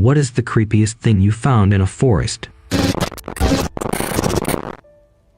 What is the creepiest thing you found in a forest?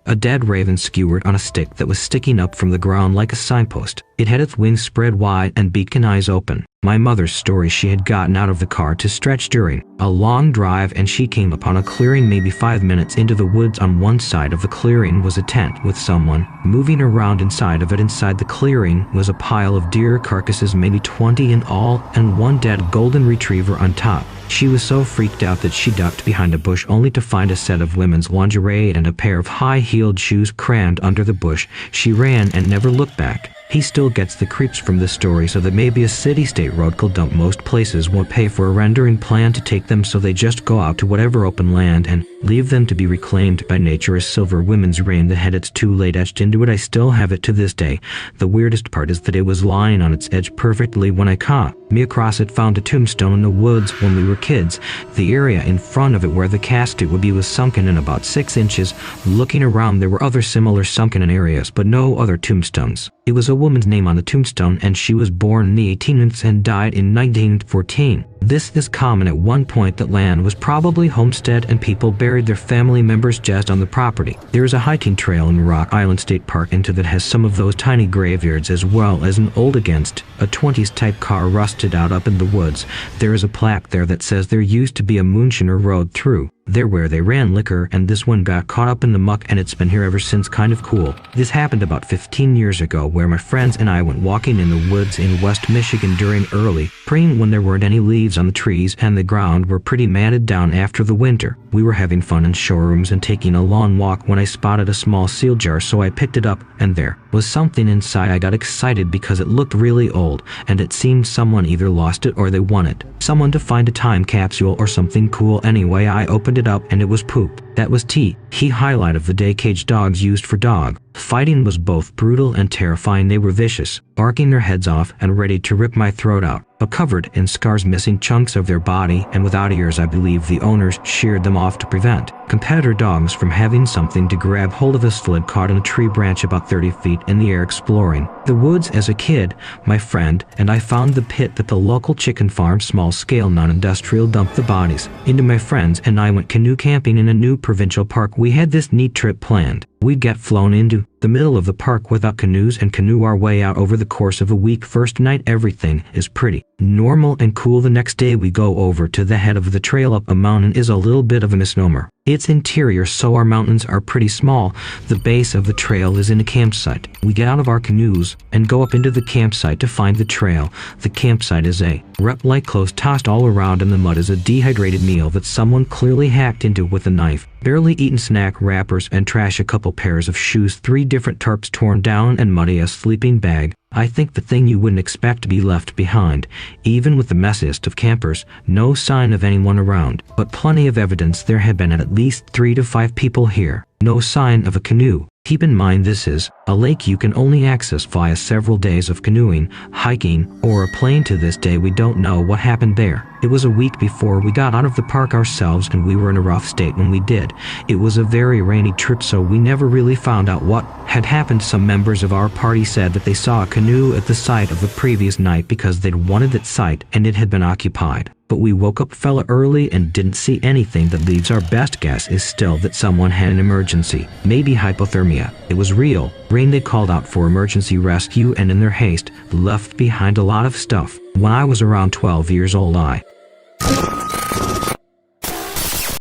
A dead raven skewered on a stick that was sticking up from the ground like a signpost. It had its wings spread wide and beak and eyes open. My mother's story: she had gotten out of the car to stretch during a long drive, and she came upon a clearing maybe 5 minutes into the woods. On one side of the clearing was a tent with someone moving around inside of it. Inside the clearing was a pile of deer carcasses, maybe 20 in all, and one dead golden retriever on top. She was so freaked out that she ducked behind a bush, only to find a set of women's lingerie and a pair of high-heeled shoes crammed under the bush. She ran and never looked back. He still gets the creeps from this story, so that maybe a city-state road could dump. Most places won't pay for a rendering plan to take them, so they just go out to whatever open land and leave them to be reclaimed by nature. A silver women's reign that had its too late etched into it. I still have it to this day. The weirdest part is that it was lying on its edge perfectly when I caught me across it. Found a tombstone in the woods when we were kids. The area in front of it where the casket would be was sunken in about 6 inches. Looking around, there were other similar sunken in areas, but no other tombstones. It was a woman's name on the tombstone, and she was born in the 1800s and died in 1914. This is common. At one point, that land was probably homestead, and people buried their family members just on the property. There is a hiking trail in Rock Island State Park into that has some of those tiny graveyards, as well as an old against a 20s type car rusted out up in the woods. There is a plaque there that says there used to be a moonshiner road through there where they ran liquor, and this one got caught up in the muck, and it's been here ever since. Kind of cool. This happened about 15 years ago, where my friends and I went walking in the woods in West Michigan during early spring when there weren't any leaves on the trees and the ground were pretty matted down after the winter. We were having fun in showrooms and taking a long walk when I spotted a small seal jar, so I picked it up, and there was something inside. I got excited because it looked really old, and it seemed someone either lost it or they wanted someone to find a time capsule or something cool. Anyway, I opened it up and it was poop. That was tea. He highlight of the day: cage dogs used for dog fighting was both brutal and terrifying. They were vicious, barking their heads off and ready to rip my throat out, but covered in scars, missing chunks of their body, and without ears. I believe the owners sheared them off to prevent competitor dogs from having something to grab hold of. A slid caught in a tree branch about 30 feet in the air. Exploring the woods as a kid, my friend and I found the pit that the local chicken farm, small-scale non-industrial, dumped the bodies into. My friends and I went canoe camping in a new provincial park. We had this neat trip planned. We'd get flown into the middle of the park without canoes and canoe our way out over the course of a week. First night, everything is pretty normal and cool. The next day, we go over to the head of the trail. Up a mountain is a little bit of a misnomer. It's interior, so our mountains are pretty small. The base of the trail is in a campsite. We get out of our canoes and go up into the campsite to find the trail. The campsite is a rep-like clothes tossed all around, and the mud is a dehydrated meal that someone clearly hacked into with a knife. Barely eaten snack wrappers and trash, a couple pairs of shoes, 3 different tarps torn down, and muddy, a sleeping bag. I think the thing you wouldn't expect to be left behind. Even with the messiest of campers, no sign of anyone around, but plenty of evidence there had been at least 3 to 5 people here. No sign of a canoe. Keep in mind, this is a lake you can only access via several days of canoeing, hiking, or a plane. To this day, we don't know what happened there. It was a week before we got out of the park ourselves, and we were in a rough state when we did. It was a very rainy trip, so we never really found out what had happened. Some members of our party said that they saw a canoe at the site of the previous night because they'd wanted that site and it had been occupied. But we woke up fella early and didn't see anything. That leaves our best guess is still that someone had an emergency, maybe hypothermia. It was real rain. They called out for emergency rescue, and in their haste left behind a lot of stuff. When I was around 12 years old, I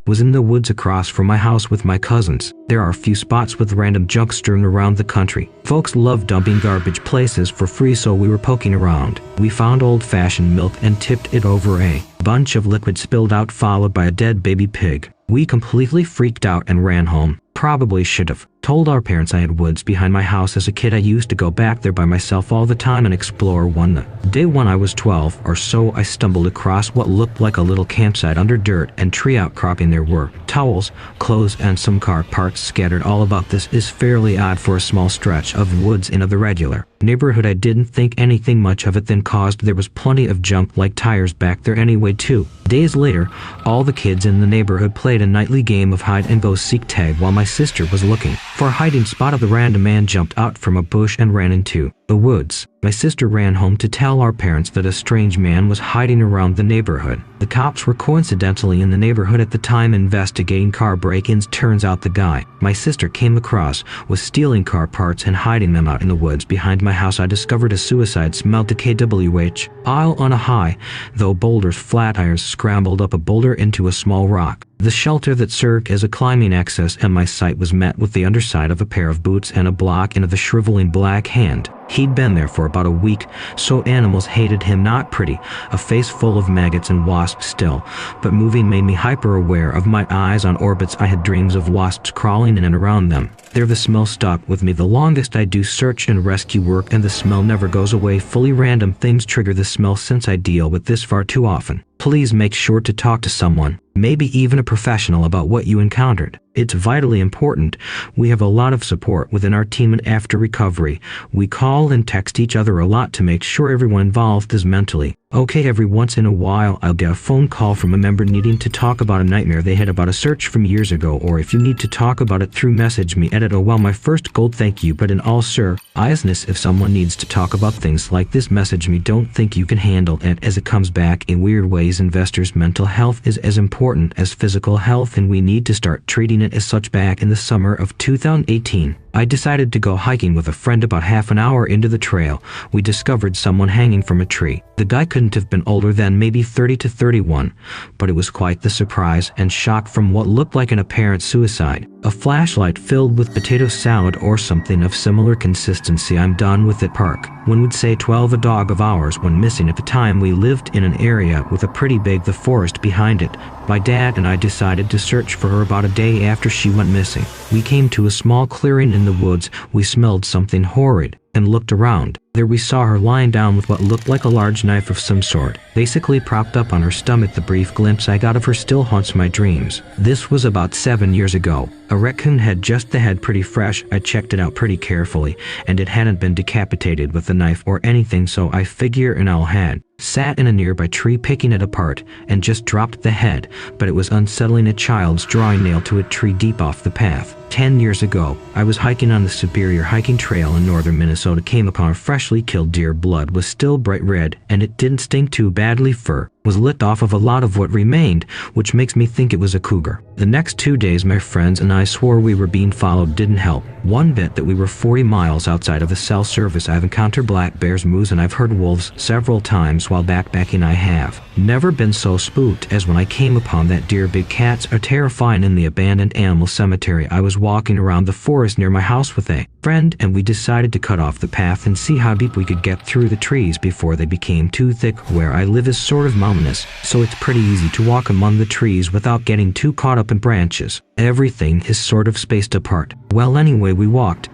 was in the woods across from my house with my cousins. There are a few spots with random junk strewn around the country. Folks love dumping garbage places for free, so we were poking around. We found old-fashioned milk and tipped it over. A bunch of liquid spilled out, followed by a dead baby pig. We completely freaked out and ran home. Probably should have told our parents. I had woods behind my house as a kid. I used to go back there by myself all the time and explore. One day when I was 12 or so, I stumbled across what looked like a little campsite under dirt and tree outcropping. There were towels, clothes, and some car parts scattered all about. This is fairly odd for a small stretch of woods in the regular neighborhood. I didn't think anything much of it then, caused there was plenty of junk like tires back there anyway. 2 days later, all the kids in the neighborhood played a nightly game of hide and go seek tag while my sister was looking for a hiding spot. Of the random man jumped out from a bush and ran into The woods. My sister ran home to tell our parents that a strange man was hiding around the neighborhood. The cops were coincidentally in the neighborhood at the time investigating car break-ins. Turns out the guy my sister came across was stealing car parts and hiding them out in the woods behind my house. I discovered a suicide smelled to KWH. Isle on a high, though boulders flat tires scrambled up a boulder into a small rock. The shelter that served as a climbing access and my sight was met with the underside of a pair of boots and a block in the shriveling black hand. He'd been there for about a week, so animals hated him. Not pretty, a face full of maggots and wasps still, but moving made me hyper-aware of my eyes on orbits. I had dreams of wasps crawling in and around them. There the smell stuck with me the longest. I do search and rescue work and the smell never goes away fully. Random things trigger the smell since I deal with this far too often. Please make sure to talk to someone, maybe even a professional, about what you encountered. It's vitally important. We have a lot of support within our team, and after recovery, we call and text each other a lot to make sure everyone involved is mentally okay. Every once in a while, I'll get a phone call from a member needing to talk about a nightmare they had about a search from years ago, or if you need to talk about it through message me at well, my first gold thank you, but in all seriousness, if someone needs to talk about things like this, message me. Don't think you can handle it, as it comes back in weird ways. Investors' mental health is as important as physical health, and we need to start treating it as such. Back in the summer of 2018, I decided to go hiking with a friend. About half an hour into the trail, we discovered someone hanging from a tree. The guy couldn't have been older than maybe 30 to 31, but it was quite the surprise and shock from what looked like an apparent suicide. A flashlight filled with potato salad or something of similar consistency. I'm done with it. Park. One would say 12. A dog of ours went missing. At the time, we lived in an area with a pretty big forest behind it. My dad and I decided to search for her. About a day after she went missing, we came to a small clearing in the woods. We smelled something horrid and looked around. There we saw her lying down with what looked like a large knife of some sort, basically propped up on her stomach. The brief glimpse I got of her still haunts my dreams. This was about 7 years ago. A raccoon head, just the head, pretty fresh. I checked it out pretty carefully, and it hadn't been decapitated with a knife or anything, so I figure an owl had sat in a nearby tree picking it apart and just dropped the head, but it was unsettling. A child's drawing nailed to a tree deep off the path. 10 years ago, I was hiking on the Superior Hiking Trail in northern Minnesota, came upon a freshly killed deer. Blood was still bright red, and it didn't sting too badly. Fur was lit off of a lot of what remained, which makes me think it was a cougar. The next 2 days, my friends and I swore we were being followed. Didn't help one bit that we were 40 miles outside of a cell service. I've encountered black bears, moose, and I've heard wolves several times while backpacking. I have never been so spooked as when I came upon that deer. Big cats are terrifying. In the abandoned animal cemetery, I was walking around the forest near my house with a friend, and we decided to cut off the path and see how deep we could get through the trees before they became too thick. Where I live is sort of mountainous, so it's pretty easy to walk among the trees without getting too caught up in branches. Everything is sort of spaced apart. Well, anyway, we walked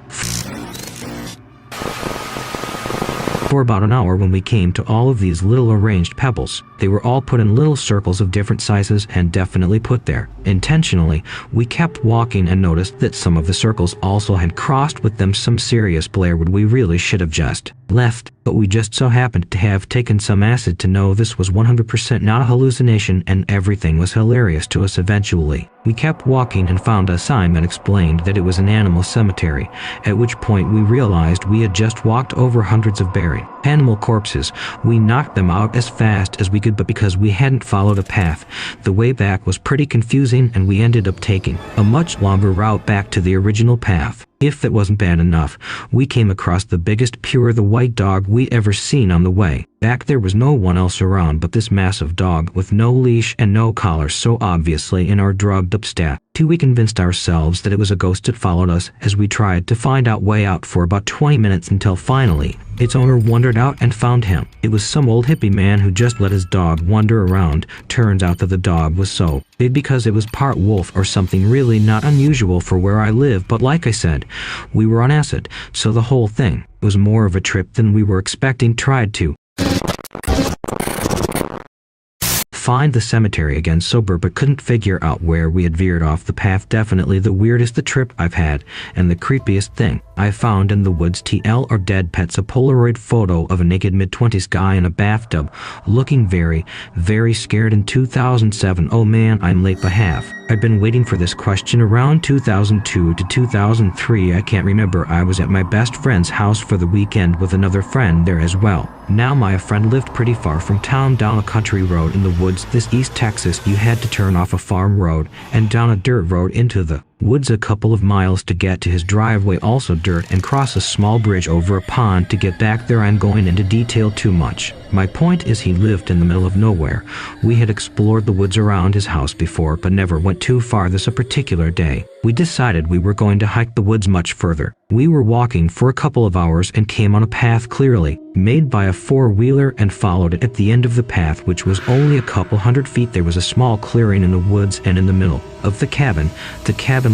for about an hour when we came to all of these little arranged pebbles. They were all put in little circles of different sizes and definitely put there intentionally. We kept walking and noticed that some of the circles also had crossed with them some serious Blairwood. We really should have just left, but we just so happened to have taken some acid to know this was 100% not a hallucination, and everything was hilarious to us. Eventually, we kept walking and found a sign that explained that it was an animal cemetery, at which point we realized we had just walked over hundreds of buried animal corpses. We knocked them out as fast as we could, but because we hadn't followed a path, the way back was pretty confusing, and we ended up taking a much longer route back to the original path. If that wasn't bad enough, we came across the biggest pure the white dog we'd ever seen on the way back. There was no one else around but this massive dog with no leash and no collar, so obviously in our drugged up state, we convinced ourselves that it was a ghost that followed us as we tried to find out way out for about 20 minutes until finally its owner wandered out and found him. It was some old hippie man who just let his dog wander around. Turns out that the dog was so big because it was part wolf or something really not unusual for where I live, but like I said, we were on acid, so the whole thing was more of a trip than we were expecting. Tried to find the cemetery again sober, but couldn't figure out where we had veered off the path. Definitely the weirdest the trip I've had, and the creepiest thing I found in the woods. TL or dead pets. A Polaroid photo of a naked mid-20s guy in a bathtub looking very, very scared in 2007. Oh man, I'm late by half. I'd been waiting for this question around 2002 to 2003. I can't remember. I was at my best friend's house for the weekend with another friend there as well. Now my friend lived pretty far from town, down a country road in the woods. This East Texas, you had to turn off a farm road and down a dirt road into the woods a couple of miles to get to his driveway, also dirt, and cross a small bridge over a pond to get back there. I'm going into detail too much. My point is, he lived in the middle of nowhere. We had explored the woods around his house before, but never went too far this a particular day. We decided we were going to hike the woods much further. We were walking for a couple of hours and came on a path clearly made by a four-wheeler and followed it. At the end of the path, which was only a couple hundred feet, there was a small clearing in the woods, and in the middle of the cabin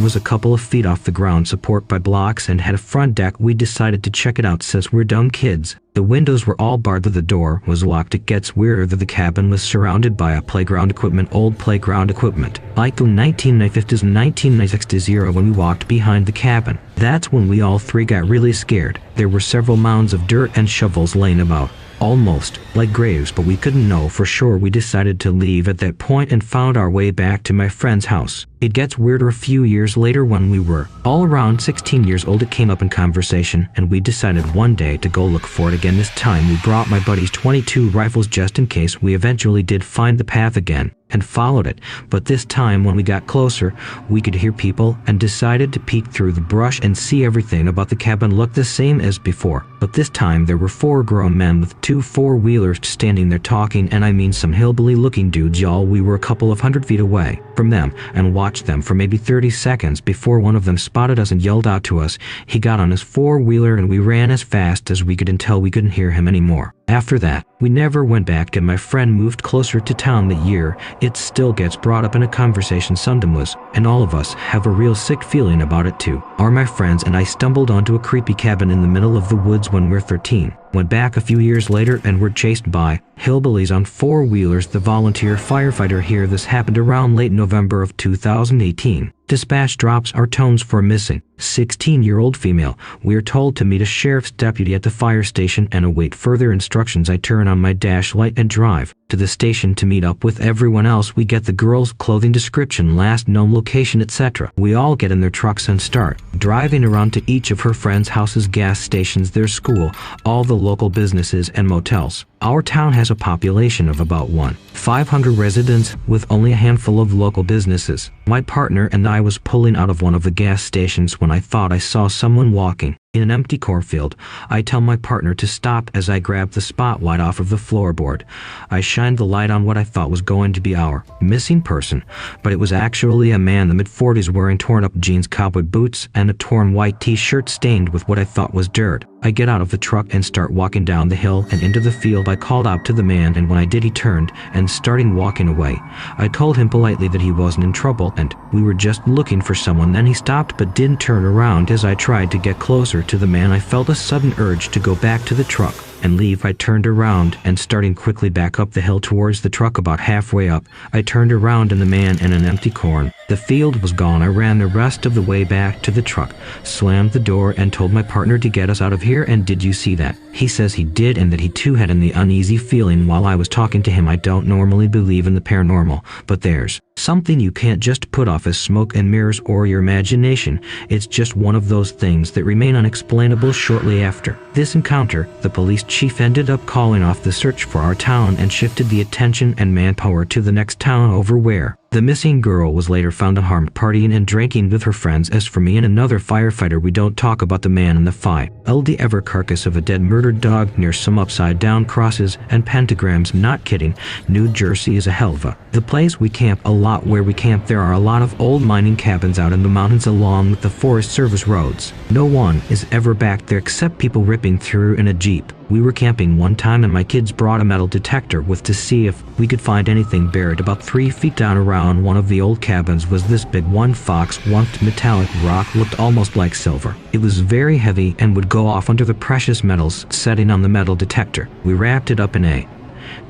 was a couple of feet off the ground, supported by blocks, and had a front deck. We decided to check it out since we're dumb kids. The windows were all barred, the door was locked. It gets weirder that the cabin was surrounded by a playground equipment, old playground equipment, like the 1950s and 1960s era. When we walked behind the cabin, that's when we all three got really scared. There were several mounds of dirt and shovels laying about, almost like graves, but we couldn't know for sure. We decided to leave at that point and found our way back to my friend's house. It gets weirder. A few years later, when we were all around 16 years old, it came up in conversation, and we decided one day to go look for it again. This time we brought my buddy's 22 rifles just in case. We eventually did find the path again and followed it, but this time when we got closer, we could hear people and decided to peek through the brush and see everything about the cabin looked the same as before. But this time there were four grown men with two four-wheelers standing there talking, and I mean some hillbilly-looking dudes, y'all. We were a couple of hundred feet away from them and watched them for maybe 30 seconds before one of them spotted us and yelled out to us. He got on his four-wheeler and we ran as fast as we could until we couldn't hear him anymore. After that, we never went back, and my friend moved closer to town that year. It still gets brought up in a conversation sometimes, and all of us have a real sick feeling about it too. My friends and I stumbled onto a creepy cabin in the middle of the woods when we were 13. Went back a few years later and were chased by hillbillies on four-wheelers. The volunteer firefighter here. This happened around late November of 2018. Dispatch drops our tones for a missing 16-year-old female. We are told to meet a sheriff's deputy at the fire station and await further instructions. I turn on my dash light and drive to the station to meet up with everyone else. We get the girl's clothing description, last known location, etc. We all get in their trucks and start driving around to each of her friends' houses, gas stations, their school, all the local businesses and motels. Our town has a population of about 500 residents with only a handful of local businesses. My partner and I was pulling out of one of the gas stations when I thought I saw someone walking in an empty cornfield. I tell my partner to stop as I grab the spotlight off of the floorboard. I shined the light on what I thought was going to be our missing person, but it was actually a man in the mid-40s wearing torn-up jeans, cowboy boots, and a torn white t-shirt stained with what I thought was dirt. I get out of the truck and start walking down the hill and into the field. I called out to the man, and when I did, he turned and started walking away. I told him politely that he wasn't in trouble and we were just looking for someone. Then he stopped but didn't turn around. As I tried to get closer to the man, I felt a sudden urge to go back to the truck and leave. I turned around and starting quickly back up the hill towards the truck. About halfway up, I turned around and the man in an empty corn. The field was gone. I ran the rest of the way back to the truck, slammed the door, and told my partner to get us out of here. And did you see that? He says he did, and that he too had an uneasy feeling while I was talking to him. I don't normally believe in the paranormal, but there's something you can't just put off as smoke and mirrors or your imagination. It's just one of those things that remain unexplainable. Shortly after this encounter, the police chief ended up calling off the search for our town and shifted the attention and manpower to the next town over, where the missing girl was later found unharmed, partying and drinking with her friends. As for me and another firefighter, we don't talk about the man in the LD ever carcass of a dead murdered dog near some upside down crosses and pentagrams. Not kidding. New Jersey is a hell of the place. We camp a lot where we camp. There are a lot of old mining cabins out in the mountains along with the Forest Service roads. No one is ever back there except people ripping through in a Jeep. We were camping one time and my kids brought a metal detector with to see if we could find anything buried. About 3 feet down around one of the old cabins was this big one-fox-1 metallic rock, looked almost like silver. It was very heavy and would go off under the precious metals setting on the metal detector. We wrapped it up in a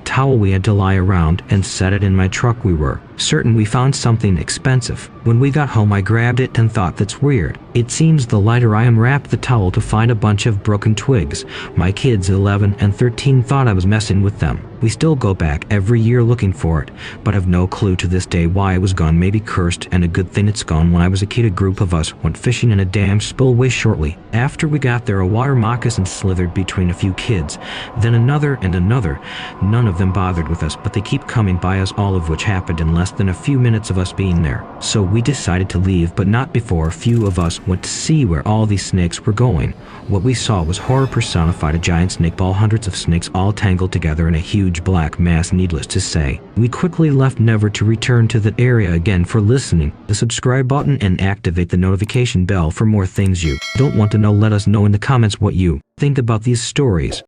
towel we had to lie around and set it in my truck. We were certain we found something expensive. When we got home, I grabbed it and thought, that's weird. It seems the lighter I unwrapped the towel to find a bunch of broken twigs. My kids 11 and 13 thought I was messing with them. We still go back every year looking for it, but have no clue to this day why it was gone. Maybe cursed, and a good thing it's gone. When I was a kid, a group of us went fishing in a dam spillway. Shortly after we got there, a water moccasin slithered between a few kids, then another and another. None of them bothered with us, but they keep coming by us, all of which happened in less than a few minutes of us being there. So we decided to leave, but not before a few of us went to see where all these snakes were going. What we saw was horror personified, a giant snake ball, hundreds of snakes all tangled together in a huge black mass. Needless to say, we quickly left, never to return to that area again. For listening, the subscribe button and activate the notification bell for more things you don't want to know. Let us know in the comments what you think about these stories.